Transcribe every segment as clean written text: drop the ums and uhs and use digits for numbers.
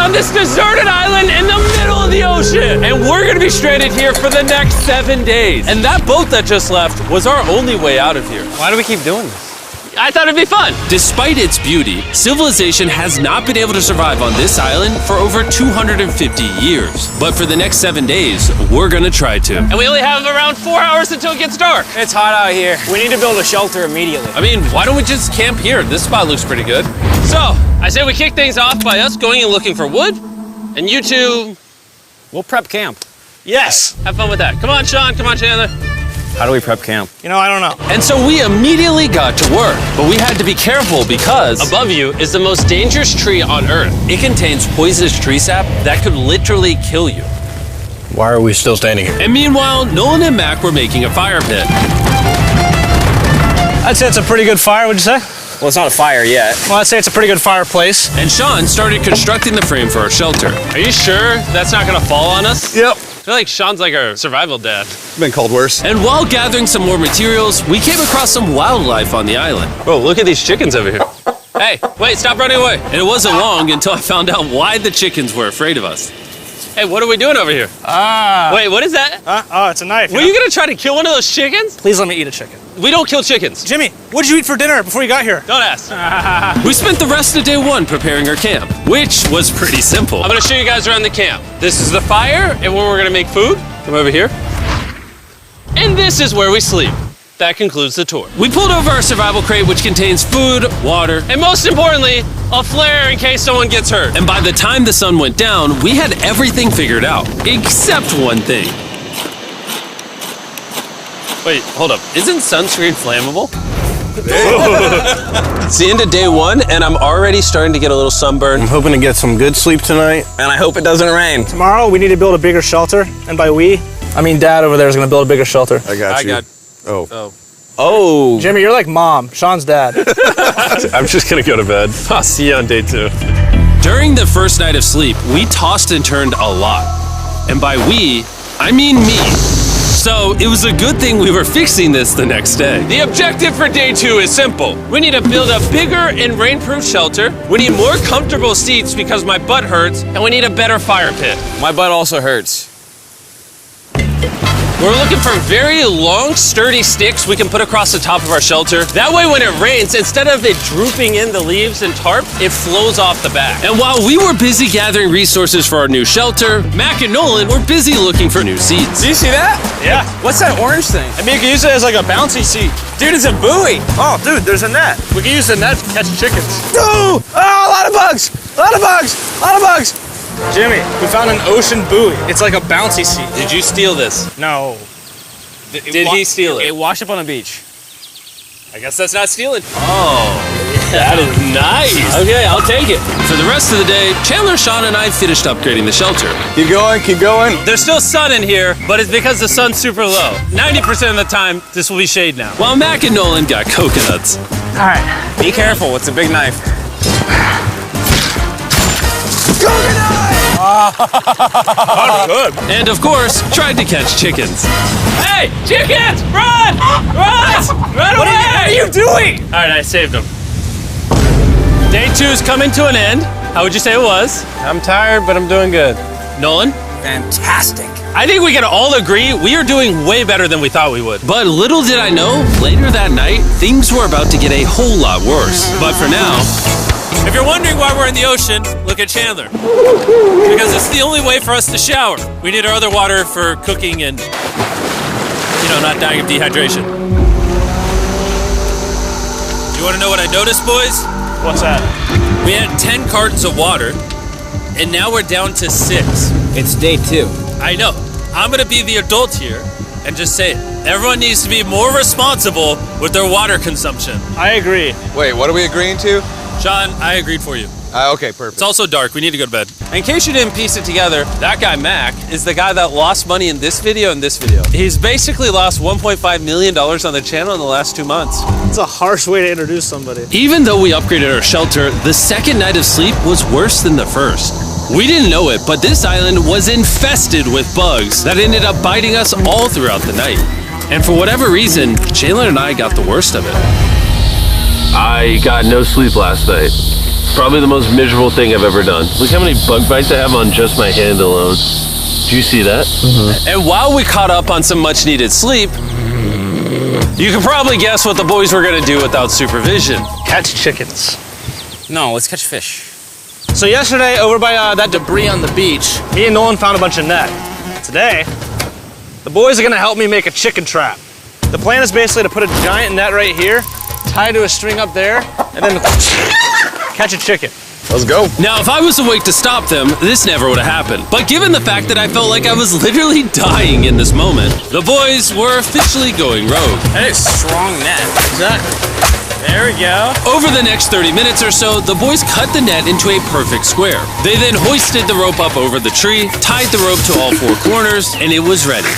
on this deserted island in the middle of the ocean. And we're gonna be stranded here for the next 7 days. And that boat that just left was our only way out of here. Why do we keep doing this? I thought it'd be fun. Despite its beauty, civilization has not been able to survive on this island for over 250 years. But for the next 7 days, we're gonna try to. And we only have around 4 hours until it gets dark. It's hot out here. We need to build a shelter immediately. I mean, why don't we just camp here? This spot looks pretty good. So, I say we kick things off by us going and looking for wood, and you two, We'll prep camp. yes, have fun with that. Come on, Sean, come on, Chandler. How do we prep camp? You know, I don't know. And so we immediately got to work, but we had to be careful because Above you is the most dangerous tree on Earth. it contains poisonous tree sap that could literally kill you. Why are we still standing here? And meanwhile, Nolan and Mac were making a fire pit. I'd say it's a pretty good fire, would you say? Well, it's not a fire yet. Well, I'd say it's a pretty good fireplace. And Sean started constructing the frame for our shelter. Are you sure that's not gonna fall on us? Yep. I feel like Sean's like our survival dad. Been called worse. And while gathering some more materials, we came across some wildlife on the island. Bro, look at these chickens over here. Hey, wait, stop running away. And it wasn't long until I found out why the chickens were afraid of us. Hey, what are we doing over here? Wait, what is that? Oh, it's a knife. Were you gonna try to kill one of those chickens? Please let me eat a chicken. We don't kill chickens. Jimmy, what did you eat for dinner before you got here? Don't ask. We spent the rest of day one preparing our camp, which was pretty simple. I'm gonna show you guys around the camp. This is the fire and where we're gonna make food. Come over here. And this is where we sleep. That concludes the tour. We pulled over our survival crate, which contains food, water, And most importantly, a flare in case someone gets hurt. and by the time the sun went down, we had everything figured out, except one thing. Wait, hold up. Isn't sunscreen flammable? It's the end of day one, and I'm already starting to get a little sunburn. I'm hoping to get some good sleep tonight. And I hope it doesn't rain. Tomorrow, we need to build a bigger shelter. And by we, I mean Dad over there is going to build a bigger shelter. I got you. Oh. Oh. Jimmy, you're like Mom. Sean's dad. I'm just gonna go to bed. I'll see you on day 2. During the first night of sleep, we tossed and turned a lot. And by we, I mean me. So it was a good thing we were fixing this the next day. The objective for day 2 is simple. We need to build a bigger and rainproof shelter. We need more comfortable seats because my butt hurts, and we need a better fire pit. My butt also hurts. We're looking for very long, sturdy sticks we can put across the top of our shelter. That way when it rains, instead of it drooping in the leaves and tarp, it flows off the back. And while we were busy gathering resources for our new shelter, Mac and Nolan were busy looking for new seats. Do you see that? Yeah. What's that orange thing? I mean, you can use it as like a bouncy seat. Dude, it's a buoy. Oh, dude, there's a net. We can use the net to catch chickens. Oh, a lot of bugs. A lot of bugs. A lot of bugs. Jimmy, we found an ocean buoy. It's like a bouncy seat. Did you steal this? No. Did he steal it? It washed up on the beach. I guess that's not stealing. Oh, that is nice. Okay, I'll take it. For the rest of the day, Chandler, Sean, and I finished upgrading the shelter. Keep going, keep going. There's still sun in here, but it's because the sun's super low. 90% of the time, this will be shade now. While Mac and Nolan got coconuts. All right. Be careful. It's a big knife. Good. And of course, tried to catch chickens. Hey, chickens, run! Run! Run away! What are you doing? All right, I saved them. Day 2's coming to an end. How would you say it was? I'm tired, but I'm doing good. Nolan? Fantastic. I think we can all agree we are doing way better than we thought we would. But little did I know, later that night, things were about to get a whole lot worse. But for now, If you're wondering why we're in the ocean, look at Chandler. Because it's the only way for us to shower. We need our other water for cooking and, not dying of dehydration. You want to know what I noticed, boys? What's that? We had 10 cartons of water, and now we're down to 6. It's day 2. I know. I'm going to be the adult here and just say it. Everyone needs to be more responsible with their water consumption. I agree. Wait, what are we agreeing to? Sean, I agreed for you. Okay, perfect. It's also dark. We need to go to bed. In case you didn't piece it together, that guy Mac is the guy that lost money in this video and this video. He's basically lost $1.5 million on the channel in the last 2 months. It's a harsh way to introduce somebody. even though we upgraded our shelter, the second night of sleep was worse than the first. We didn't know it, but this island was infested with bugs that ended up biting us all throughout the night. And for whatever reason, Chandler and I got the worst of it. I got no sleep last night. Probably the most miserable thing I've ever done. Look how many bug bites I have on just my hand alone. Do you see that? And while we caught up on some much needed sleep, you can probably guess what the boys were gonna do without supervision. Catch chickens. No, let's catch fish. So yesterday, over by that debris on the beach, me and Nolan found a bunch of net. Today, the boys are gonna help me make a chicken trap. The plan is basically to put a giant net right here, tie to a string up there, and then catch a chicken. Let's go. Now, if I was awake to stop them, this never would have happened. But given the fact that I felt like I was literally dying in this moment, the boys were officially going rogue. That is strong net. Exactly. There we go. Over the next 30 minutes or so, the boys cut the net into a perfect square. They then hoisted the rope up over the tree, tied the rope to all four corners, and it was ready.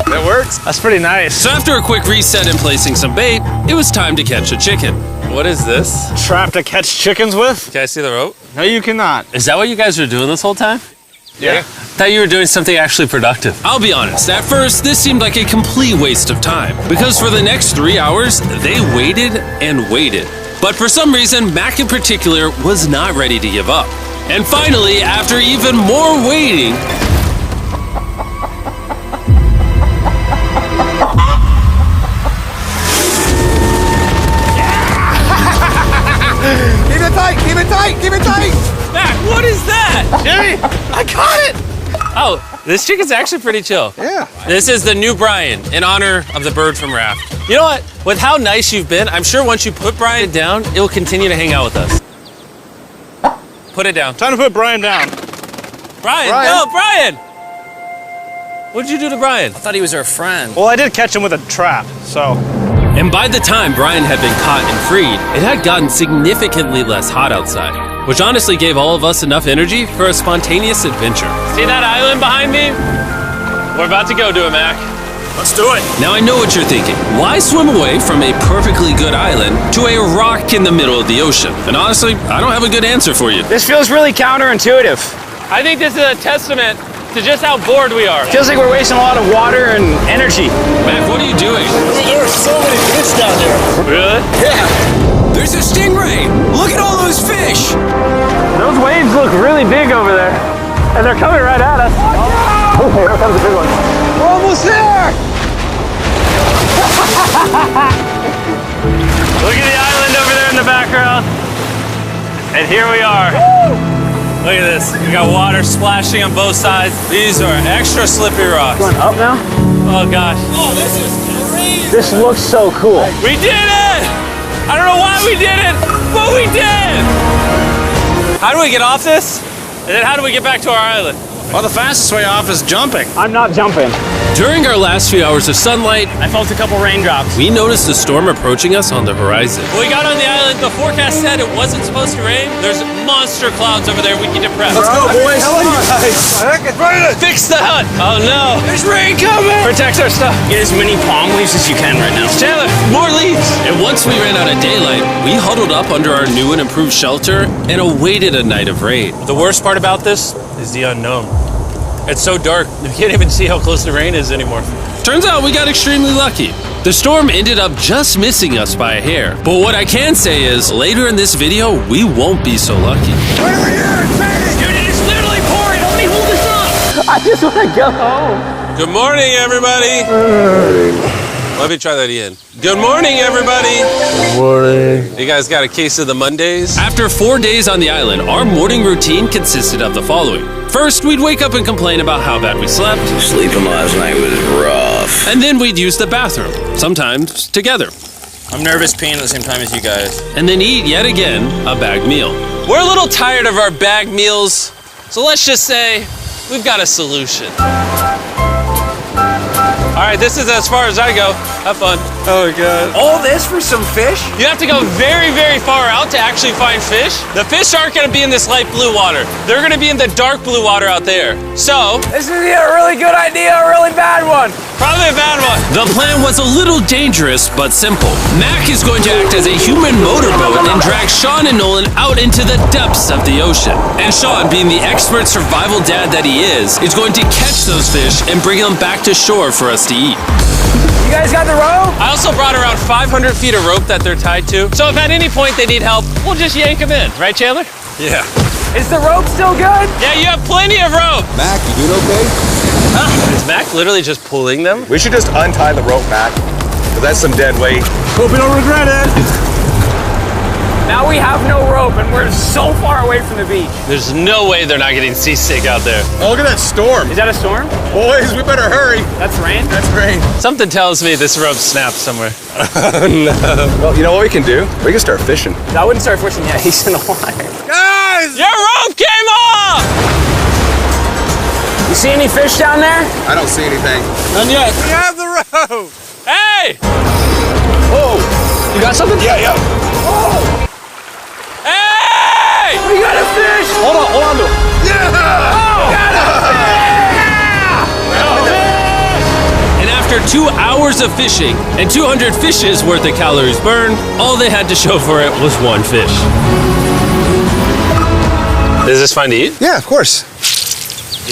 That works. That's pretty nice. So after a quick reset and placing some bait, it was time to catch a chicken. What is this? Trap to catch chickens with? Can I see the rope? No, you cannot. Is that what you guys were doing this whole time? Yeah. I thought you were doing something actually productive. I'll be honest, at first, this seemed like a complete waste of time. Because for the next 3 hours, they waited and waited. But for some reason, Mac in particular was not ready to give up. And finally, after even more waiting, Keep it tight, keep it tight, keep it tight. Mac, what is that? Jimmy, I caught it! Oh, this chicken's actually pretty chill. Yeah. This is the new Brian in honor of the bird from Raft. You know what? With how nice you've been, I'm sure once you put Brian down, it will continue to hang out with us. Put it down. Time to put Brian down. Brian, Brian. no, Brian! What'd you do to Brian? I thought he was our friend. Well, I did catch him with a trap, so. and by the time Brian had been caught and freed, it had gotten significantly less hot outside, which honestly gave all of us enough energy for a spontaneous adventure. See that island behind me? We're about to go to it, Mac. Let's do it. Now I know what you're thinking. Why swim away from a perfectly good island to a rock in the middle of the ocean? And honestly, I don't have a good answer for you. This feels really counterintuitive. I think this is a testament to just how bored we are. Feels like we're wasting a lot of water and energy. Mac, what are you doing? There are so many fish down here. Really? Yeah. There's a stingray. Look at all those fish. Those waves look really big over there. And they're coming right at us. Oh, here comes a big one. We're almost there. Look at the island over there in the background. And here we are. Look at this. We got water splashing on both sides. These are extra slippery rocks. Going up now? Oh gosh. Oh, this is crazy. This looks so cool. We did it! I don't know why we did it, but we did! How do we get off this? And then how do we get back to our island? Well, the fastest way off is jumping. I'm not jumping. During our last few hours of sunlight, I felt a couple raindrops. we noticed a storm approaching us on the horizon. When we got on the island, the forecast said it wasn't supposed to rain. There's monster clouds over there we can depress. Let's go, boys. Fix the hut! Oh no! There's rain coming. Protect our stuff. Get as many palm leaves as you can right now. Chandler, more leaves! And once we ran out of daylight, we huddled up under our new and improved shelter and awaited a night of rain. The worst part about this is the unknown. It's so dark, you can't even see how close the rain is anymore. Turns out we got extremely lucky. The storm ended up just missing us by a hair. But what I can say is, later in this video, we won't be so lucky. Over here, it's raining. Dude, it is literally pouring! Help me hold this up! I just want to go home. Good morning, everybody! Let me try that again. Good morning, everybody! Good morning. You guys got a case of the Mondays? After 4 days on the island, our morning routine consisted of the following. First, we'd wake up and complain about how bad we slept. Sleeping last night was rough. And then we'd use the bathroom, sometimes together. I'm nervous peeing at the same time as you guys. And then eat yet again a bagged meal. We're a little tired of our bag meals, so let's just say we've got a solution. All right, this is as far as I go. Have fun. Oh, God. All this for some fish? You have to go very, very far out to actually find fish. The fish aren't gonna be in this light blue water. They're gonna be in the dark blue water out there. So, This is either a really good idea or a really bad one. probably a bad one. The plan was a little dangerous, but simple. Mac is going to act as a human motorboat and drag Sean and Nolan out into the depths of the ocean. And Sean, being the expert survival dad that he is going to catch those fish and bring them back to shore for us to eat. You guys got the rope? I also brought around 500 feet of rope that they're tied to. So if at any point they need help, we'll just yank them in. Right, Chandler? Yeah. Is the rope still good? Yeah, you have plenty of rope. Mac, you doing okay? Is Mac literally just pulling them? We should just untie the rope, Mac. Because that's some dead weight. Hope you don't regret it. Now we have no rope and we're so far away from the beach. There's no way they're not getting seasick out there. Oh, look at that storm. Is that a storm? Boys, we better hurry. That's rain? That's rain. Something tells me this rope snapped somewhere. Well, you know what we can do? We can start fishing. I wouldn't start fishing yet. He's in the water. Guys! Your rope came off! You see any fish down there? I don't see anything. None yet. We have the rope. Hey! Oh, You got something? yeah. Hey! We got a fish! Hold on to it. And after 2 hours of fishing and 200 fishes worth of calories burned, all they had to show for it was one fish. Is this fun to eat? Yeah, of course.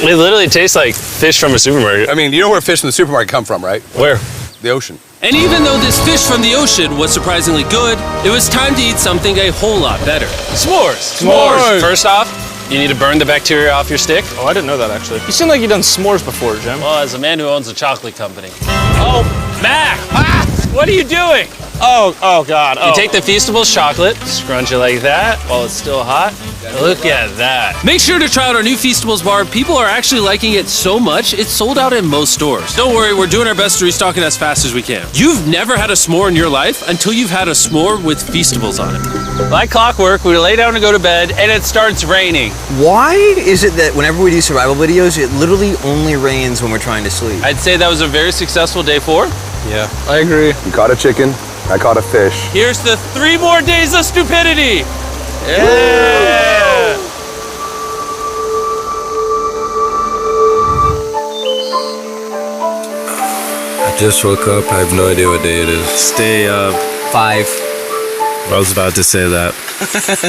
It literally tastes like fish from a supermarket. I mean, you know where fish from the supermarket come from, right? Where? The ocean. And even though this fish from the ocean was surprisingly good, it was time to eat something a whole lot better. S'mores. S'mores. First off, you need to burn the bacteria off your stick. Oh, I didn't know that actually. You seem like you've done s'mores before, Jim. Well, as a man who owns a chocolate company. Oh, Mac! What are you doing? Oh God. You take the Feastables chocolate, scrunch it like that while it's still hot. Look at that. Make sure to try out our new Feastables bar. People are actually liking it so much, it's sold out in most stores. Don't worry, we're doing our best to restock it as fast as we can. You've never had a s'more in your life until you've had a s'more with Feastables on it. Like clockwork, we lay down to go to bed and it starts raining. Why is it that whenever we do survival videos, it literally only rains when we're trying to sleep? I'd say that was a very successful day 4. Yeah. I agree. You caught a chicken. I caught a fish. Here's the 3 more days of stupidity. Yeah. I just woke up. I have no idea what day it is. Stay up. 5. I was about to say that.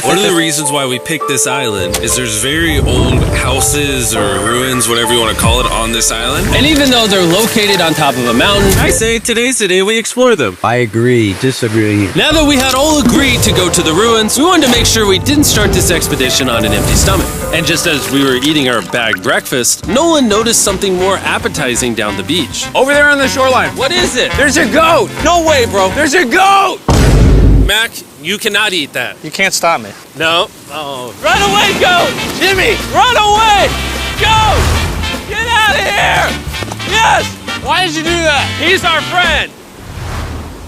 One of the reasons why we picked this island is there's very old houses or ruins, whatever you want to call it, on this island. And even though they're located on top of a mountain, I say today's the day we explore them. I agree. Disagree. Now that we had all agreed to go to the ruins, we wanted to make sure we didn't start this expedition on an empty stomach. And just as we were eating our bag breakfast, Nolan noticed something more appetizing down the beach. Over there on the shoreline. what is it? There's a goat. No way, bro. There's a goat. Mac, you cannot eat that. You can't stop me. No. Oh. Run away, goat! Jimmy! Run away! Goat! Get out of here! Yes! Why did you do that? He's our friend!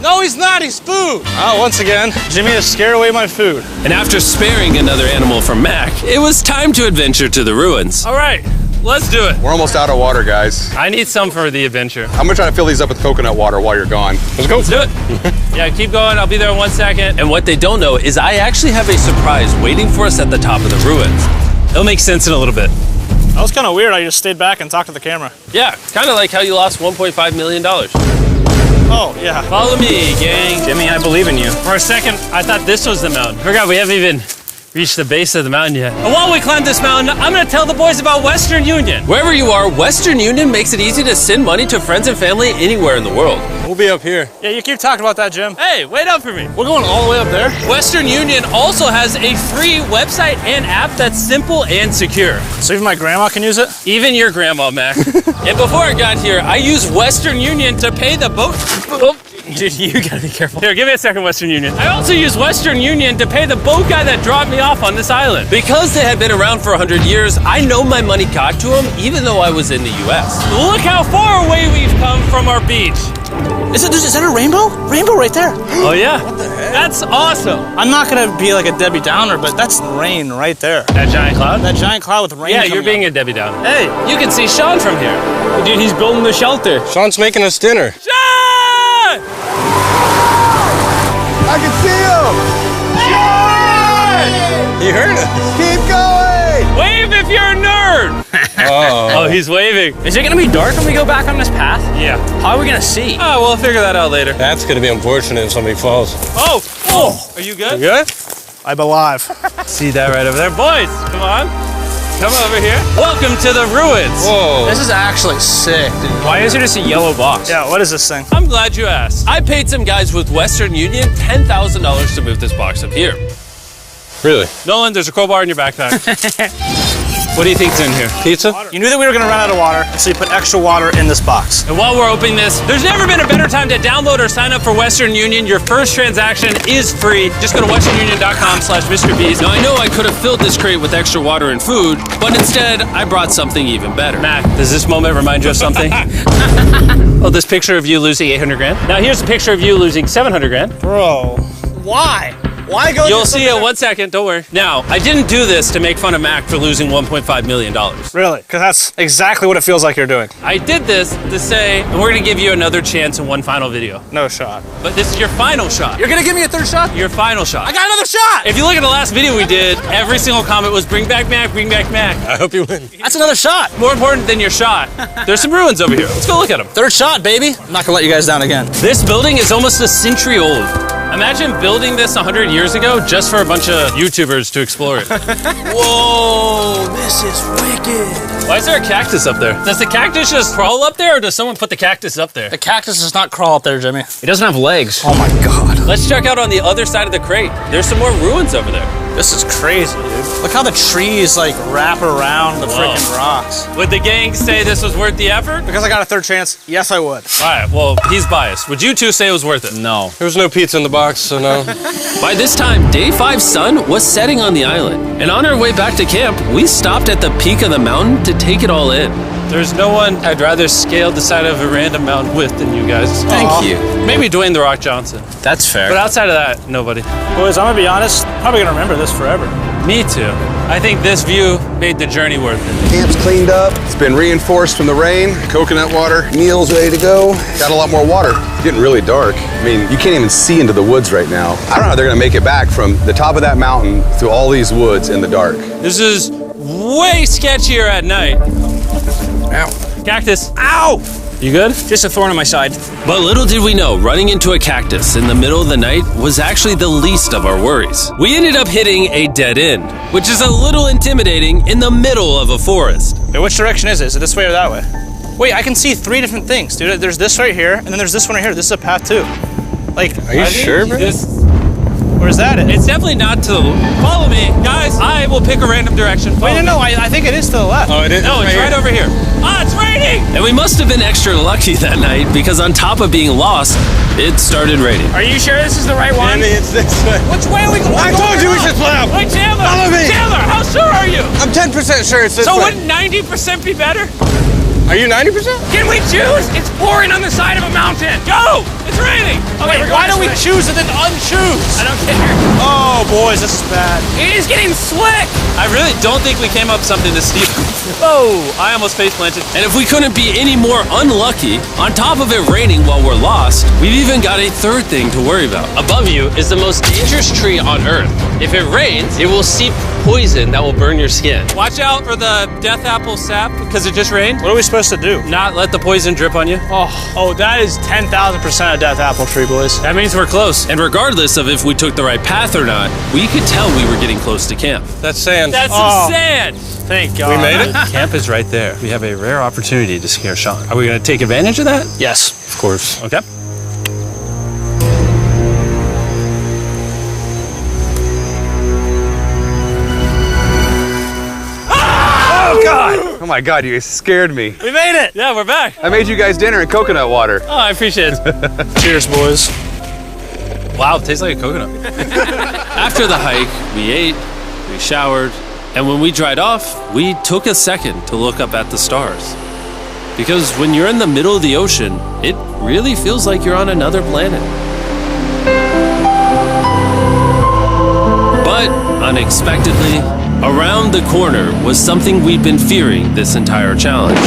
No, he's not. He's food. Oh, once again, Jimmy has scared away my food. And after sparing another animal from Mac, it was time to adventure to the ruins. All right, let's do it. We're almost out of water, guys. I need some for the adventure. I'm gonna try to fill these up with coconut water while you're gone. Let's go. Let's do it. Yeah, keep going. I'll be there in 1 second. And what they don't know is I actually have a surprise waiting for us at the top of the ruins. It'll make sense in a little bit. That was kind of weird. I just stayed back and talked to the camera. Yeah, kind of like how you lost $1.5 million. Oh, yeah. Follow me, gang. Jimmy, I believe in you. For a second, I thought this was the mountain. Forgot we haven't even reached the base of the mountain yet. And while we climb this mountain, I'm gonna tell the boys about Western Union. Wherever you are, Western Union makes it easy to send money to friends and family anywhere in the world. We'll be up here. Yeah, you keep talking about that, Jim. Hey, wait up for me. We're going all the way up there. Western Union also has a free website and app that's simple and secure. So even my grandma can use it? Even your grandma, Mac. And before I got here, I used Western Union to pay the boat. Oh, dude, you gotta be careful. Here, give me a second, Western Union. I also used Western Union to pay the boat guy that dropped me off on this island. Because they had been around for 100 years, I know my money got to them even though I was in the US. Look how far away we've come from our beach. Is that a rainbow? Rainbow right there. Oh yeah? What the heck? That's awesome. I'm not gonna be like a Debbie Downer, but that's rain right there. That giant cloud? That giant cloud with rain. Yeah, you're being a Debbie Downer. Hey, you can see Sean from here. Dude, he's building the shelter. Sean's making us dinner. Sean! I can see him! You heard it. Keep going! Wave if you're a nerd! Oh, he's waving. Is it gonna be dark when we go back on this path? Yeah. How are we gonna see? Oh, we'll figure that out later. That's gonna be unfortunate if somebody falls. Oh! Oh! Are you good? You good? I'm alive. See that right over there? Boys, come on. Come over here. Welcome to the ruins. Whoa. This is actually sick, dude. Why is it just a yellow box? Yeah, what is this thing? I'm glad you asked. I paid some guys with Western Union $10,000 to move this box up here. Really? Nolan, there's a crowbar in your backpack. What do you think's in here? Pizza? You knew that we were gonna run out of water, so you put extra water in this box. And while we're opening this, there's never been a better time to download or sign up for Western Union. Your first transaction is free. Just go to westernunion.com/MrBeast. Now, I know I could have filled this crate with extra water and food, but instead, I brought something even better. Matt, does this moment remind you of something? Oh, this picture of you losing 800 grand? Now here's a picture of you losing 700 grand. Bro, why? Why go? You'll see it in 1 second, don't worry. Now, I didn't do this to make fun of Mac for losing $1.5 million. Really? Because that's exactly what it feels like you're doing. I did this to say, and we're gonna give you another chance in one final video. No shot. But this is your final shot. You're gonna give me a third shot? Your final shot. I got another shot! If you look at the last video we did, every single comment was bring back Mac, bring back Mac. I hope you win. That's another shot. More important than your shot, there's some ruins over here. Let's go look at them. Third shot, baby. I'm not gonna let you guys down again. This building is almost a century old. Imagine building this 100 years ago just for a bunch of YouTubers to explore it. Whoa, this is wicked. Why is there a cactus up there? Does the cactus just crawl up there, or does someone put the cactus up there? The cactus does not crawl up there, Jimmy. It doesn't have legs. Oh my God. Let's check out on the other side of the crate. There's some more ruins over there. This is crazy, dude. Look how the trees like wrap around the freaking rocks. Would the gang say this was worth the effort? Because I got a third chance, yes I would. All right, well, he's biased. Would you two say it was worth it? No. There was no pizza in the box, so no. By this time, Day 5's sun was setting on the island, and on our way back to camp, we stopped at the peak of the mountain to take it all in. There's no one I'd rather scale the side of a random mountain with than you guys. Thank you. Maybe Dwayne The Rock Johnson. That's fair. But outside of that, nobody. Boys, I'm gonna be honest, probably gonna remember this forever. Me too. I think this view made the journey worth it. Camp's cleaned up. It's been reinforced from the rain. Coconut water. Meal's ready to go. Got a lot more water. It's getting really dark. I mean, you can't even see into the woods right now. I don't know how they're gonna make it back from the top of that mountain through all these woods in the dark. This is way sketchier at night. Ow. Cactus. Ow! You good? Just a thorn in my side. But little did we know, running into a cactus in the middle of the night was actually the least of our worries. We ended up hitting a dead end, which is a little intimidating in the middle of a forest. Wait, which direction is it? Is it this way or that way? Wait, I can see 3 different things, dude. There's this right here, and then there's this one right here. This is a path too. Like, Are you sure, bro? where's that at? It's definitely not to the... Follow me. Guys, I will pick a random direction. Wait, no, I think it is to the left. Oh, it is? No, it's right over here. Ah, it's raining! And we must have been extra lucky that night because on top of being lost, it started raining. Are you sure this is the right one? It's this way. Which way are we going? I told you we should split up. Wait, Chandler! Follow me. Chandler, how sure are you? I'm 10% sure it's this So way. wouldn't 90% be better? Are you 90%? Can we choose? It's pouring on the side of a mountain. Go! It's raining! Okay, Wait, why don't we choose and then unchoose? I don't care. Oh, boys, this is bad. It is getting slick. I really don't think we came up with something to steal. Oh, I almost face planted. And if we couldn't be any more unlucky, on top of it raining while we're lost, we've even got a third thing to worry about. Above you is the most dangerous tree on Earth. If it rains, it will seep poison that will burn your skin. Watch out for the death apple sap because it just rained. What are we supposed to do? Not let the poison drip on you. Oh, that is 10,000% a death apple tree, boys. That means we're close. And regardless of if we took the right path or not, we could tell we were getting close to camp. That's sand. That's Oh. some sand. Thank God. We made it? Camp is right there. We have a rare opportunity to scare Sean. Are we going to take advantage of that? Yes. Of course. Okay. Oh, God. Oh my God, you guys scared me. We made it. Yeah, we're back. I made you guys dinner in coconut water. Oh, I appreciate it. Cheers, boys. Wow, it tastes like a coconut. After the hike, we ate, we showered, and when we dried off, we took a second to look up at the stars. Because when you're in the middle of the ocean, it really feels like you're on another planet. But unexpectedly, around the corner was something we'd been fearing this entire challenge.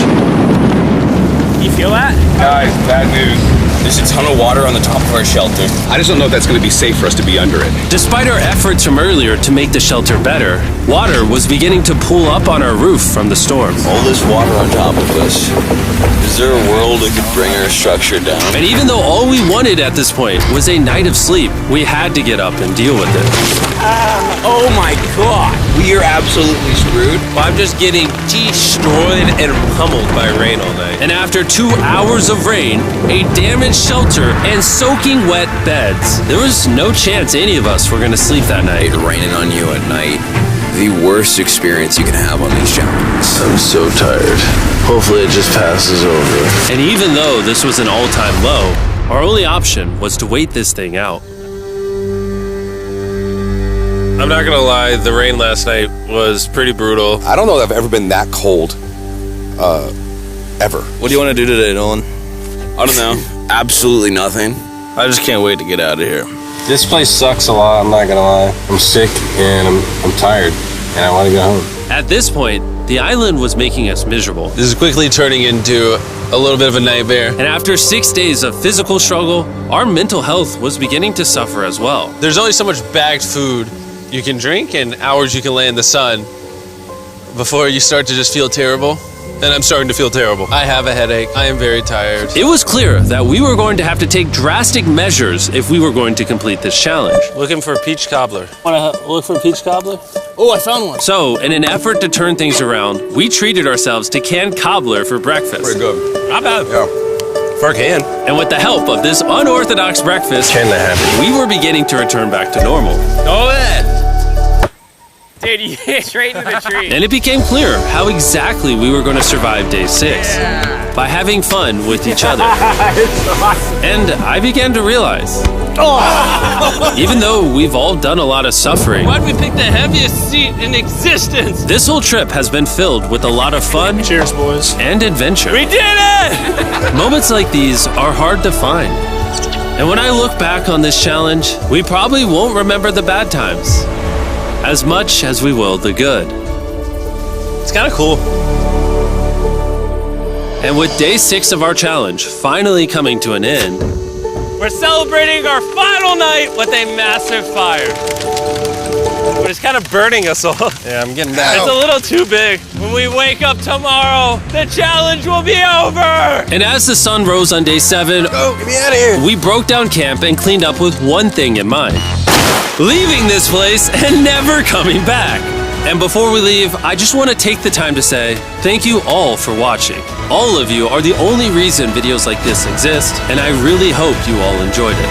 You feel that? Guys, bad news. There's a ton of water on the top of our shelter. I just don't know if that's going to be safe for us to be under it. Despite our efforts from earlier to make the shelter better, Water was beginning to pool up on our roof from the storm. All this water on top of us. Is there a world that could bring our structure down? And even though all we wanted at this point was a night of sleep, we had to get up and deal with it. Oh my god! We are absolutely screwed. I'm just getting destroyed and pummeled by rain all night. And after 2 hours of rain, a damaged shelter, and soaking wet beds, there was no chance any of us were going to sleep that night. Raining on you at night. The worst experience you can have on these challenges. I'm so tired. Hopefully it just passes over. And even though this was an all-time low, our only option was to wait this thing out. I'm not gonna lie, the rain last night was pretty brutal. I don't know that I've ever been that cold, ever. What do you want to do today, Nolan? I don't know. Absolutely nothing. I just can't wait to get out of here. This place sucks a lot, I'm not gonna lie. I'm sick and I'm tired and I want to go home. At this point, the island was making us miserable. This is quickly turning into a little bit of a nightmare. And after 6 days of physical struggle, our mental health was beginning to suffer as well. There's only so much bagged food you can drink and hours you can lay in the sun before you start to just feel terrible. And I'm starting to feel terrible. I have a headache. I am very tired. It was clear that we were going to have to take drastic measures if we were going to complete this challenge. Looking for a peach cobbler. Want to look for a peach cobbler? Oh, I found one. So, in an effort to turn things around, we treated ourselves to canned cobbler for breakfast. Pretty good. Not bad. Yeah. For a can. And with the help of this unorthodox breakfast, Can that happen? we were beginning to return back to normal. Go ahead. Dude, you hit straight into the tree. And it became clear how exactly we were going to survive day 6. By having fun with each other. And I began to realize, even though we've all done a lot of suffering, Why'd we pick the heaviest seat in existence? this whole trip has been filled with a lot of fun. Cheers, boys. And adventure. We did it! Moments like these are hard to find. And when I look back on this challenge, we probably won't remember the bad times as much as we will the good. It's kind of cool. And with day 6 of our challenge finally coming to an end, We're celebrating our final night with a massive fire. But it's kind of burning us all. Yeah, I'm getting that. It's a little too big. When we wake up tomorrow, the challenge will be over! and as the sun rose on day 7, Oh, get me out of here. we broke down camp and cleaned up with one thing in mind: leaving this place and never coming back. And before we leave, I just want to take the time to say thank you all for watching. All of you are the only reason videos like this exist, and I really hope you all enjoyed it.